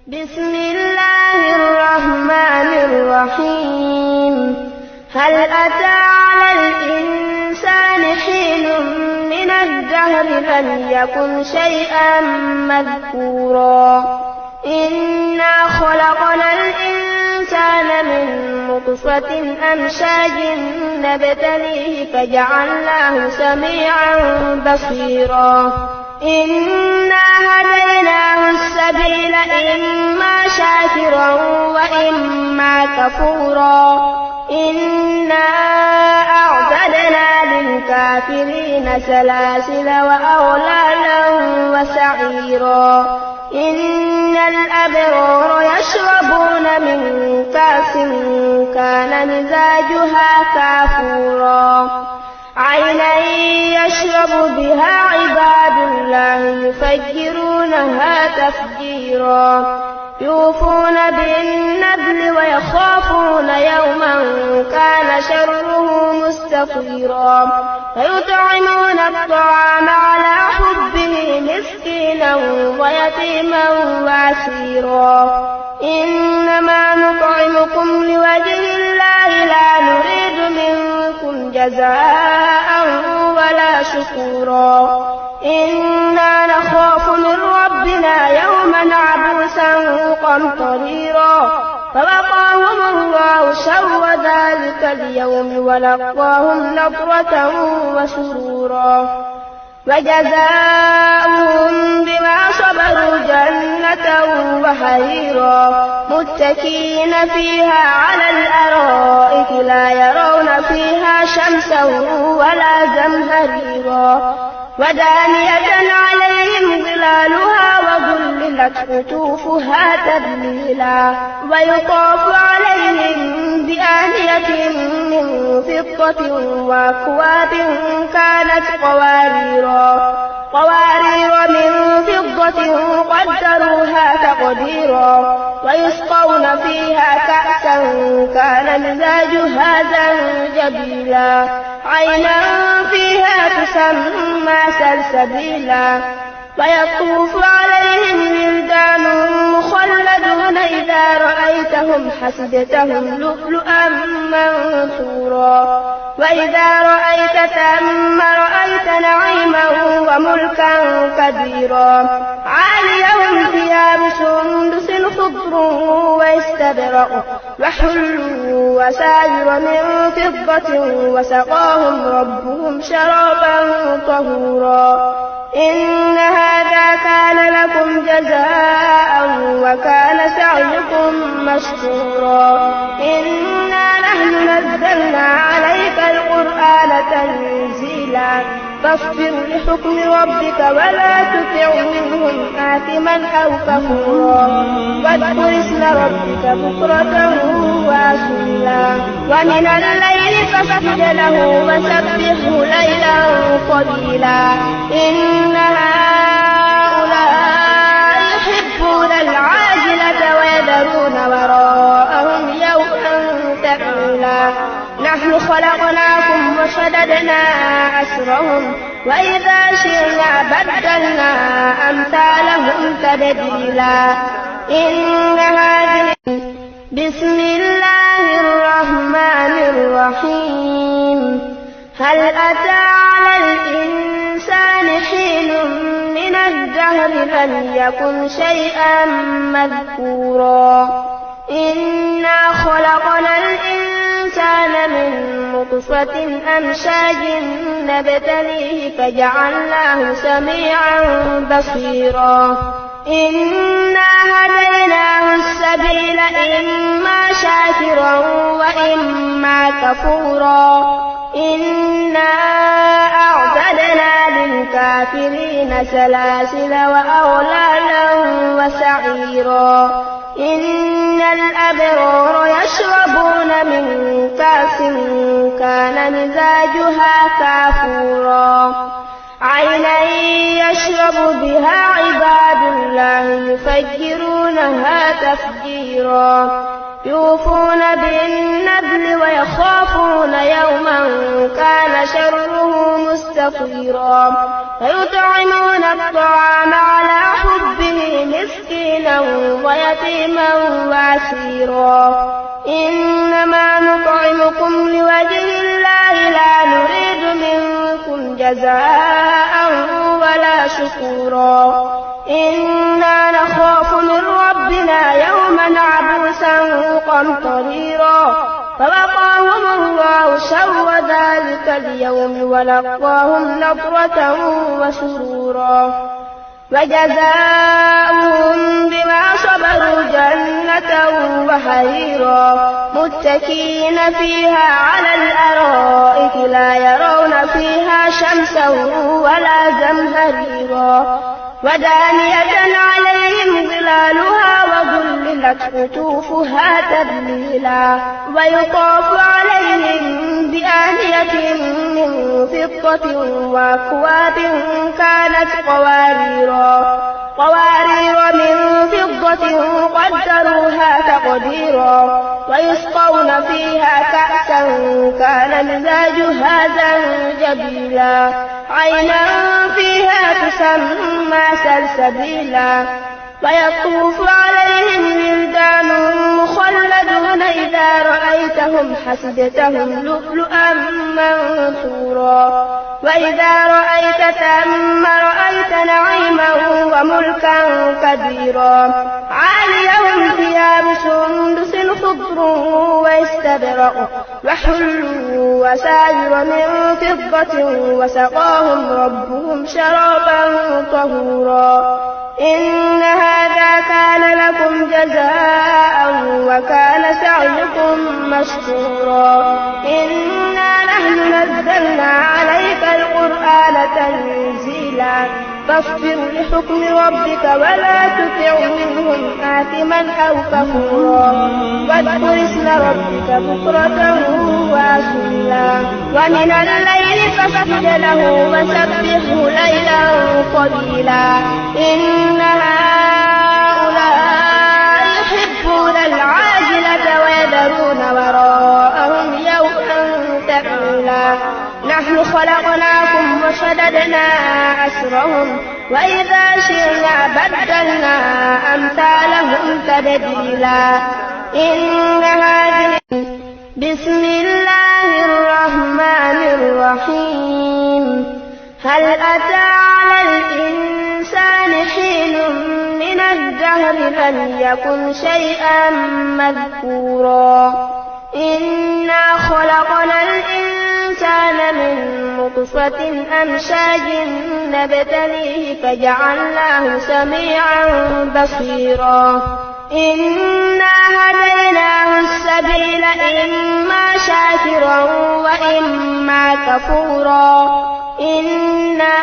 بسم الله الرحمن الرحيم هل أتى على الإنسان حين من الدهر لم يكن شيئا مذكورا إنا خلقنا الإنسان من نطفة أمشاج نبتليه فجعلناه سميعا بصيرا إنا هديناه السبيل إما شاكرا وإما كفورا إنا أعتدنا للكافرين سلاسل وأغلالا وسعيرا إن الأبرار يشربون من كأس كان مزاجها كافورا عينا يشرب بها عباد الله يفجرونها تفجيرا يوفون بالنذر ويخافون يوما كان شره مستطيرا فيطعمون الطعام على حبه مسكينا ويتيما واسيرا إنما نطعمكم لوجه الله لا نريد منكم جزاء ولا شكورا إنا نخاف من ربنا يوما عبوسا قمطريرا فوقاهم الله شر ذلك اليوم ولقاهم نضرة وسرورا وجزاؤهم بما صبروا جنة وحريرا متكئين فيها على الأرائك لا يرون فيها شمسا ولا زمهريرا ودانية عليهم ظلالها وظللت قطوفها تذليلا ويطاف عليهم بآنية من فضة وأكواب كانت قوارير من فضة قدروها تقديرا ويسقون فيها كأسا كان مزاجها زنجبيلا عينا فيها تسمى سلسبيلا ويطوف عليهم ولدان مخلدون إذا رأيتهم حسبتهم لؤلؤا منثورا وإذا رأيت ثم رأيت نعيما وملكا كبيرا عاليهم ثياب سندس خضر واستبرق وحلوا وساور من فضة وسقاهم ربهم شرابا طهورا إن هذا كان لكم جزاء وكان سعيكم مشكورا إنا نحن نزلنا عليك القرآن تنزيلا فاصبر لحكم ربك ولا تطع منهم آثما أو كفورا واذكر اسم ربك بكرة وأصيلا ومن الليل فاسجد له وسبحه ليلا قليلا إن هؤلاء يحبون العاجلة ويذرون وراءهم يوما ثقيلا نحن خلقناكم وشددنا أسرهم وإذا شئنا بدلنا أمثالهم تبديلا إن هذه بسم الله الرحمن الرحيم هل أتى على الإنسان حين من الدهر لم يكن شيئا مذكورا إنا خلقنا الإنسان من نطفة أمشاج نبتليه فجعلناه سميعا بصيرا إنا هديناه السبيل إما شاكرا وإما كفورا إنا أعتدنا للكافرين سلاسل وأغلالا وسعيرا إن الأبرار يشربون من كأس كان مزاجها كافورا عينا يشرب بها عباد الله يفجرونها تفجيرا يوفون بالنذر ويخافون يوما كان شره مستطيرا ويطعمون الطعام على حبه مسكينا ويتيما وأسيرا إنما نطعمكم لوجه الله لا نريد منكم جزاء ولا شكورا إنا نخاف من ربنا يوما عبوسا قمطريرا فوقاهم الله شر ذلك اليوم ولقاهم نضرة وسرورا وجزاؤهم بما صبروا جنة وحريرا متكئين فيها على الأرائك لا يرون فيها شمسا ولا زمهريرا ودانية عليهم ظلالها وظللت قطوفها تذليلا ويطاف عليهم بآنية من فضة وأكواب كانت قوارير من فضة قدروها تقديرا ويسقون فيها كأسا كان مزاجها زنجبيلا عينا فيها تسمى سلسبيلا ويطوف عليهم ولدان مخلدون إذا رأيتهم حسبتهم لؤلؤا منثورا وإذا رأيت ثم رأيت نعيما وملكا كبيرا عاليهم ثياب سندس خضر واستبرق وحلوا وساور من فضة وسقاهم ربهم شرابا طهورا إن هذا كان لكم جزاء وكان سعيكم مشكورا إنا نحن نزلنا عليك القرآن تنزيلا فاصبر لحكم ربك ولا تطع منهم آثما أو كفورا واذكر اسم ربك بكرة وأصيلا ومن الليل فاسجد له وسبحه ليلا طويلا إن هؤلاء يحبون العاجلة ويذرون وراءهم يوما ثقيلا نحن خلقناكم وشددنا أسرهم وإذا شئنا بدلنا أمثالهم تبديلا إن هذه بسم الله الرحمن الرحيم هل أتى على الإنسان حين من الدهر لم يكن شيئا مذكورا إنا خلقنا الإنسان من نطفة أمشاج نبتليه فجعلناه سميعا بصيرا إنا هديناه السبيل إما شاكرا وإما كفورا إنا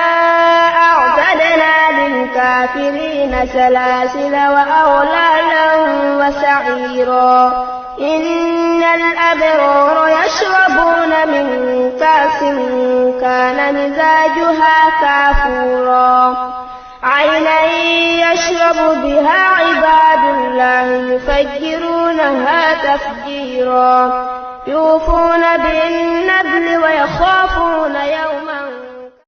أعتدنا للكافرين سلاسل وأغلالا وسعيرا إن الأبرار يشربون من كأس كان مزاجها كافورا عينا يشرب بها عباد الله يفجرونها تفجيرا يوفون بالنذر ويخافون يوما